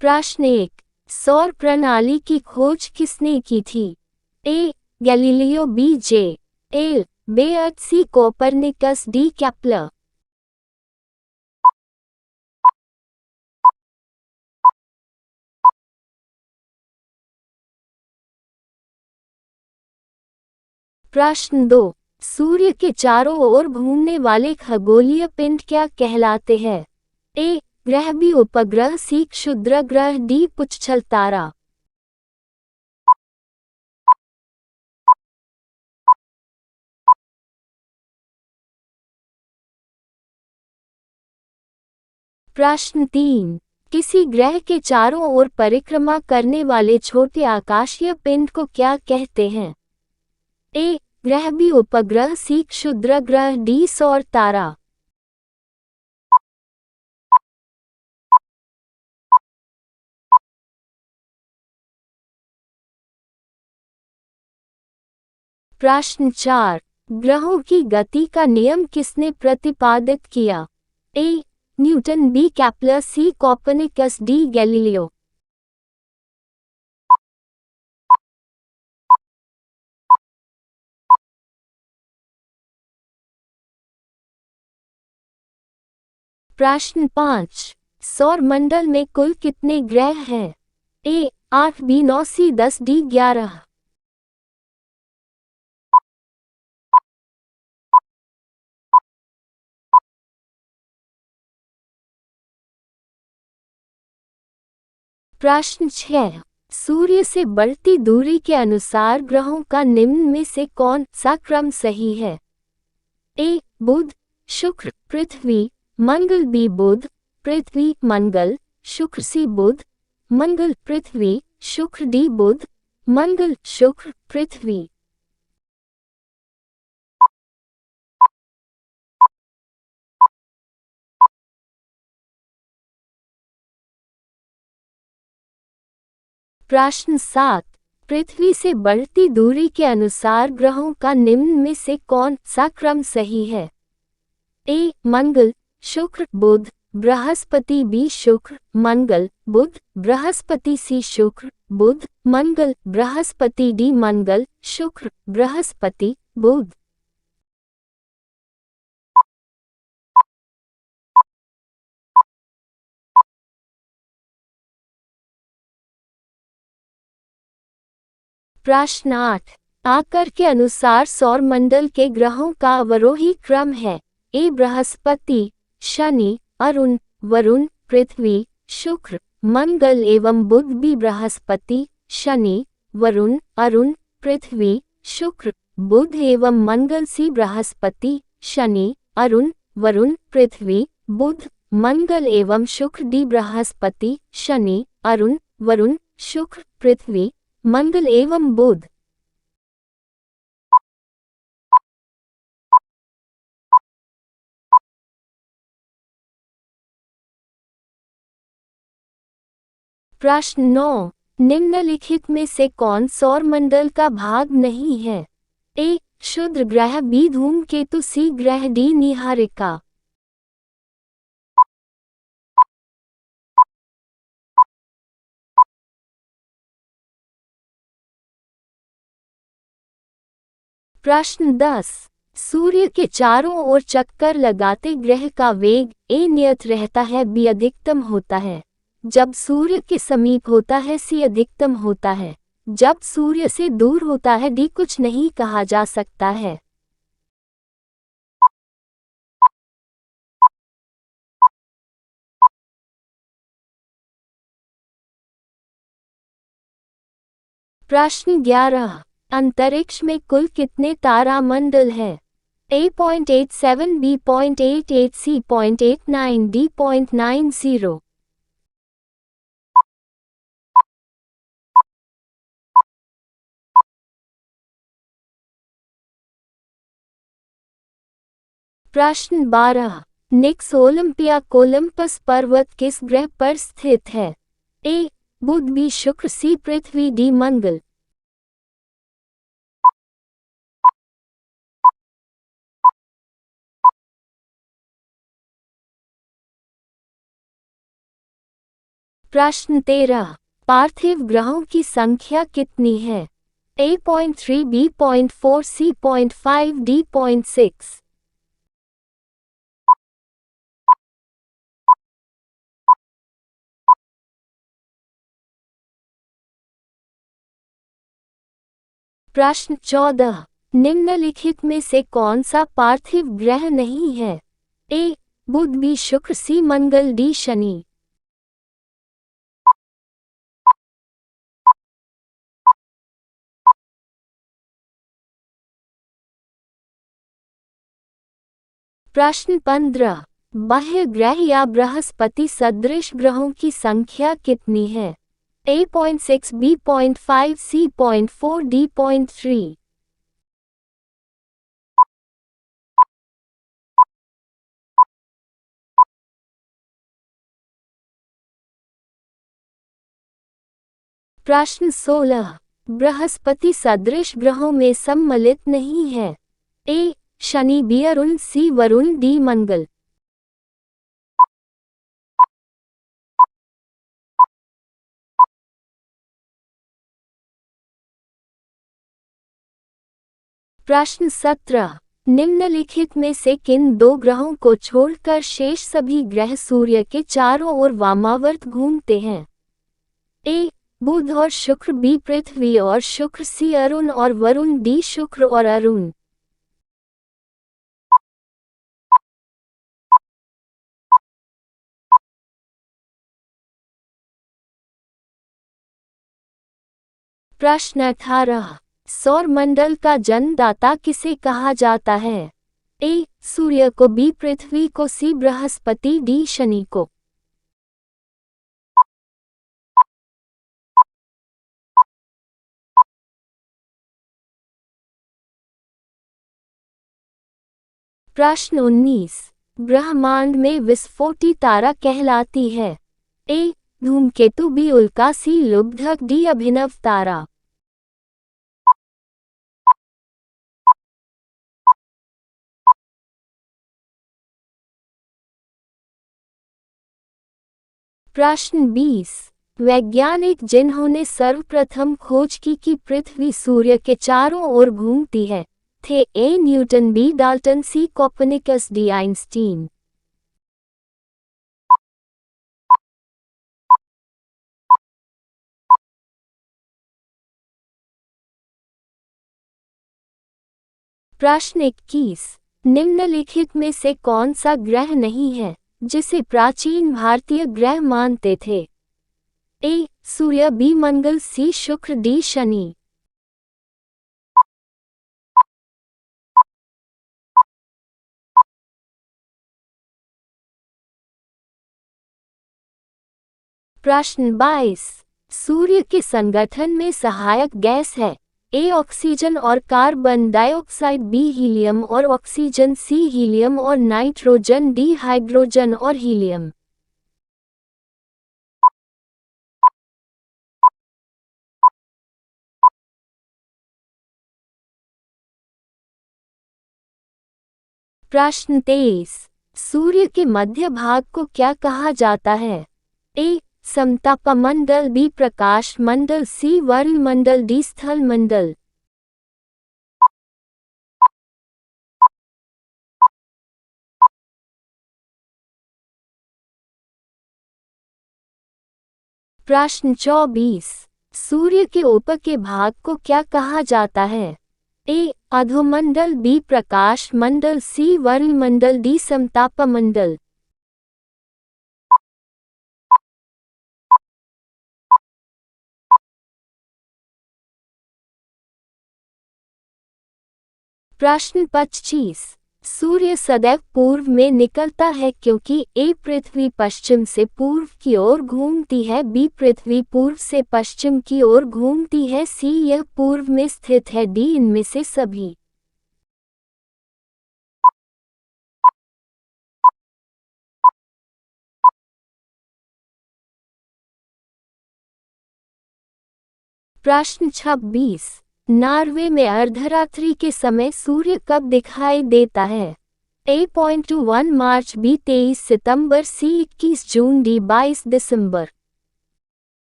प्रश्न 1। सौर प्रणाली की खोज किसने की थी? A. Galileo, B. J. L. Baird, C. Copernicus, D. Kepler. प्रश्न 2। सूर्य के चारों ओर घूमने वाले खगोलीय पिंड क्या कहलाते हैं? ए. ग्रह, बी. उपग्रह, सी. क्षुद्र ग्रह, डी. पुच्छल तारा। प्रश्न 3। किसी ग्रह के चारों ओर परिक्रमा करने वाले छोटे आकाशीय पिंड को क्या कहते हैं? ए. ग्रह, बी. उपग्रह, सी. क्षुद्र ग्रह, डी. सौर तारा। प्रश्न 4। ग्रहों की गति का नियम किसने प्रतिपादित किया? A. Newton, B. Kepler, C. Copernicus, D. Galileo. प्रश्न 5। सौर मंडल में कुल कितने ग्रह हैं? ए. 8, बी. 9, सी. 10, डी. 11। प्रश्न 6। सूर्य से बढ़ती दूरी के अनुसार ग्रहों का निम्न में से कौन सा क्रम सही है? ए. बुध, शुक्र, पृथ्वी, मंगल, बी. बुध, पृथ्वी, मंगल, शुक्र, सी. बुध, मंगल, पृथ्वी, शुक्र, डी. बुध, मंगल, शुक्र, पृथ्वी। प्रश्न 7। पृथ्वी से बढ़ती दूरी के अनुसार ग्रहों का निम्न में से कौन सा क्रम सही है? ए. मंगल, शुक्र, बुध, बृहस्पति, बी. शुक्र, मंगल, बुध, बृहस्पति, सी. शुक्र, बुध, मंगल, बृहस्पति, डी. मंगल, शुक्र, बृहस्पति, बुध। प्रश्न 8। आकर के अनुसार सौर मंडल के ग्रहों का अवरोही क्रम है? ए. बृहस्पति, शनि, अरुण, वरुण, पृथ्वी, शुक्र, मंगल एवं बुध, बी. बृहस्पति, शनि, वरुण, अरुण, पृथ्वी, शुक्र, बुध एवं मंगल, सी. बृहस्पति, शनि, अरुण, वरुण, पृथ्वी, बुध, मंगल एवं शुक्र, डी. बृहस्पति, शनि, अरुण, वरुण, शुक्र, पृथ्वी, मंगल एवं बुध। प्रश्न 9। निम्नलिखित में से कौन सौर मंडल का भाग नहीं है? ए. क्षुद्र ग्रह, बी. धूमकेतु, सी. ग्रह, डी. नीहारिका। प्रश्न 10। सूर्य के चारों ओर चक्कर लगाते ग्रह का वेग ए. नियत रहता है, बी. अधिकतम होता है। जब सूर्य के समीप होता है, सी. अधिकतम होता है। जब सूर्य से दूर होता है, डी. कुछ नहीं कहा जा सकता है। प्रश्न 11। अंतरिक्ष में कुल कितने तारामंडल हैं? A.87, B.88, C.89, D.90। प्रश्न 12। निक्स ओलंपिया कोलंबस पर्वत किस ग्रह पर स्थित है? ए. बुध, बी. शुक्र, सी. पृथ्वी, डी. मंगल। प्रश्न 13। पार्थिव ग्रहों की संख्या कितनी है? A.3, B.4, C.5, D.6। प्रश्न 14। निम्नलिखित में से कौन सा पार्थिव ग्रह नहीं है? A. Budh, B. शुक्र, C. मंगल, D. शनि। प्रश्न 15। बाह्य ग्रह या बृहस्पति सदृश ग्रहों की संख्या कितनी है? A.6, B.5, C.4, D.3। प्रश्न 16। बृहस्पति सदृश ग्रहों में सम्मिलित नहीं है। A. Shani, B. Arun, C. Varun, D. मंगल। प्रश्न 17। निम्नलिखित में से किन दो ग्रहों को छोड़कर शेष सभी ग्रह सूर्य के चारों ओर वामावर्त घूमते हैं? A. बुध और शुक्र, B. पृथ्वी और शुक्र, C. अरुण और वरुण, D. शुक्र और अरुण। प्रश्न 18। सौर मंडल का जन्मदाता किसे कहा जाता है? A. सूर्य को, B. पृथ्वी को, C. बृहस्पति, D. शनि को। प्रश्न 19। ब्रह्मांड में विस्फोटी तारा कहलाती है? A. धूमकेतु, B. उल्का, C. लुब्धक, D. अभिनव तारा। प्रश्न 20। वैज्ञानिक जिन्होंने सर्वप्रथम खोज की कि पृथ्वी सूर्य के चारों ओर घूमती है थे? A. Newton, B. Dalton, C. Copernicus, D. Einstein. प्रश्न 21। निम्नलिखित में से कौन सा ग्रह नहीं है जिसे प्राचीन भारतीय ग्रह मानते थे? A. Surya, B. Mangal, C. शुक्र, D. शनि। प्रश्न 22। सूर्य के संगठन में सहायक गैस है? A. ऑक्सीजन और कार्बन डाइऑक्साइड, B. हीलियम और ऑक्सीजन, C. हीलियम और नाइट्रोजन, D. हाइड्रोजन और हीलियम। प्रश्न 23। सूर्य के मध्य भाग को क्या कहा जाता है? A. समतापमंडल, B. Prakash Mandal, C. वर्णमंडल, D. स्थल मंडल। प्रश्न 24। सूर्य के ऊपर के भाग को क्या कहा जाता है? A. अधोमंडल, B. Prakash Mandal, C. वर्णमंडल, D. समतापमंडल। प्रश्न 25। सूर्य सदैव पूर्व में निकलता है क्योंकि A. पृथ्वी पश्चिम से पूर्व की ओर घूमती है, B. पृथ्वी पूर्व से पश्चिम की ओर घूमती है, C. यह पूर्व में स्थित है, D. इनमें से सभी। प्रश्न 26। नॉर्वे में अर्धरात्रि के समय सूर्य कब दिखाई देता है? A.1 मार्च, B. 23 सितंबर, C. 21 जून, D. 22 दिसंबर।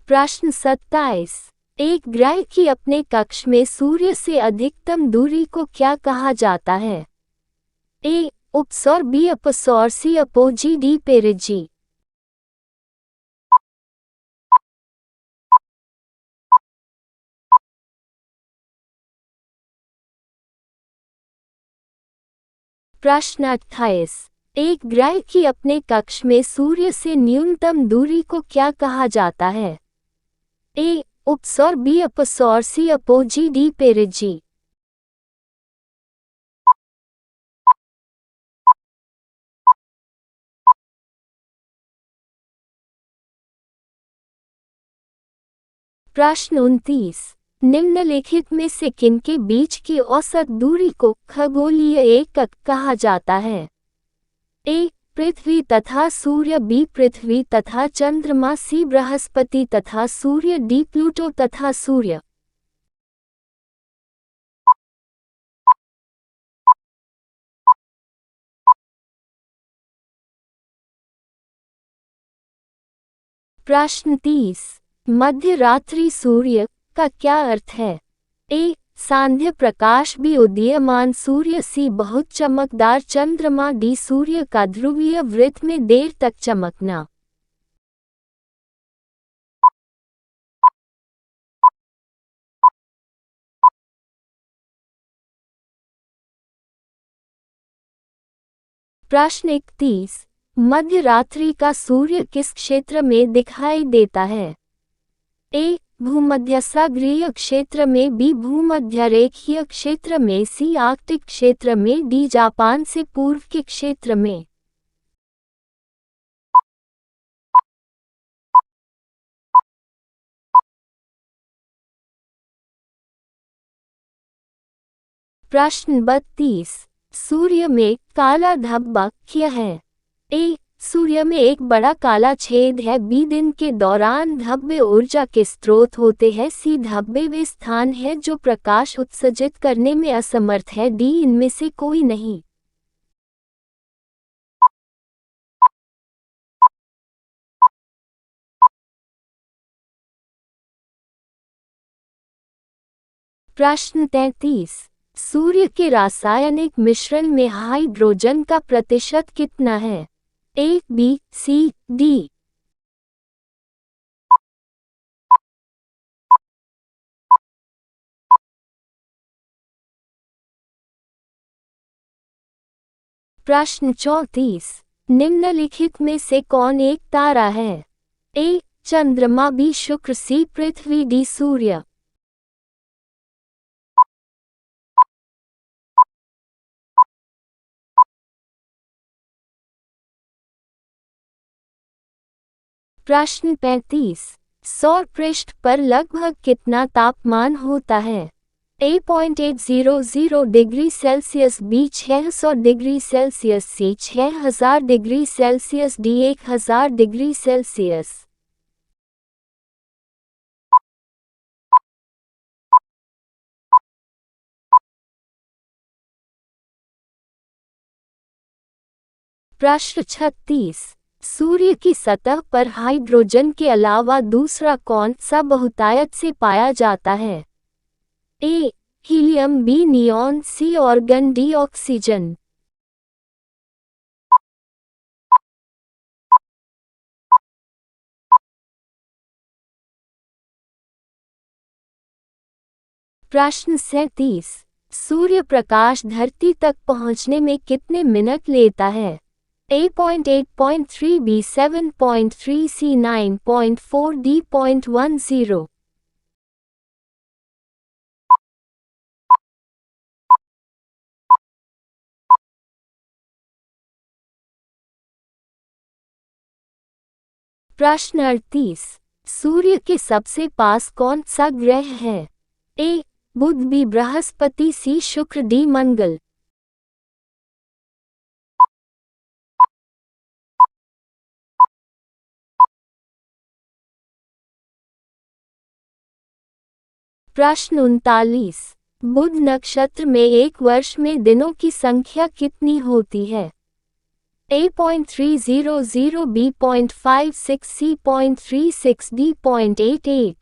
प्रश्न 27। एक ग्रह की अपने कक्ष में सूर्य से अधिकतम दूरी को क्या कहा जाता है? ए उपसौर, बी अपसौर, सी अपोजी, डी पेरिजी। प्रश्न 28। एक ग्रह की अपने कक्ष में सूर्य से न्यूनतम दूरी को क्या कहा जाता है? ए उपसौर, बी अपसौर, सी अपोजी, डी पेरिजी। प्रश्न 29। निम्नलिखित में से किनके बीच की औसत दूरी को खगोलीय एकक कहा जाता है? ए पृथ्वी तथा सूर्य, बी पृथ्वी तथा चंद्रमा, सी बृहस्पति तथा सूर्य, डी प्लूटो तथा सूर्य। प्रश्न 30। मध्य रात्रि सूर्य का क्या अर्थ है? ए सांध्य प्रकाश, बी उदीयमान सूर्य, सी बहुत चमकदार चंद्रमा, डी सूर्य का ध्रुवीय वृत्त में देर तक चमकना। प्रश्न 31। मध्य रात्रि का सूर्य किस क्षेत्र में दिखाई देता है? ए भूमध्यसागरीय क्षेत्र में, बी भूमध्यरेखीय क्षेत्र में, सी आर्कटिक क्षेत्र में, डी जापान से पूर्व के क्षेत्र में। प्रश्न 32। सूर्य में काला धब्बा क्या है? ए सूर्य में एक बड़ा काला छेद है, बी दिन के दौरान धब्बे ऊर्जा के स्रोत होते हैं, सी धब्बे वे स्थान है जो प्रकाश उत्सर्जित करने में असमर्थ है, डी इनमें से कोई नहीं। प्रश्न 33। सूर्य के रासायनिक मिश्रण में हाइड्रोजन का प्रतिशत कितना है? A B C D. प्रश्न 34। निम्नलिखित में से कौन एक तारा है? ए चंद्रमा, बी शुक्र, सी पृथ्वी, डी सूर्य। प्रश्न 35। सौर पृष्ठ पर लगभग कितना तापमान होता है? A 800 degree Celsius, B 600 degree Celsius, C 6000 degree Celsius, D 1000 degree Celsius. प्रश्न 36। सूर्य की सतह पर हाइड्रोजन के अलावा दूसरा कौन सा बहुतायत से पाया जाता है? ए हीलियम, बी नियॉन, सी ऑर्गन, डी ऑक्सीजन। प्रश्न 37। सूर्य प्रकाश धरती तक पहुंचने में कितने मिनट लेता है? ए 8.3, बी 7.3, सी 9.4, डी 0.10। प्रश्न 38। सूर्य के सबसे पास कौन सा ग्रह है? ए बुध, बी बृहस्पति, सी शुक्र, डी मंगल। प्रश्न 39। बुध नक्षत्र में एक वर्ष में दिनों की संख्या कितनी होती है? A.300, B.56, C.36, D.88।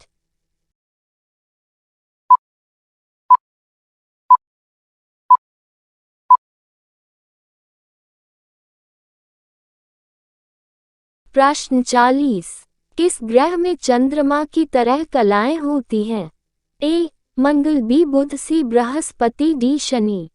प्रश्न 40। किस ग्रह में चंद्रमा की तरह कलाएं होती हैं? ए मंगल, बी बुध, सी बृहस्पति, डी शनि।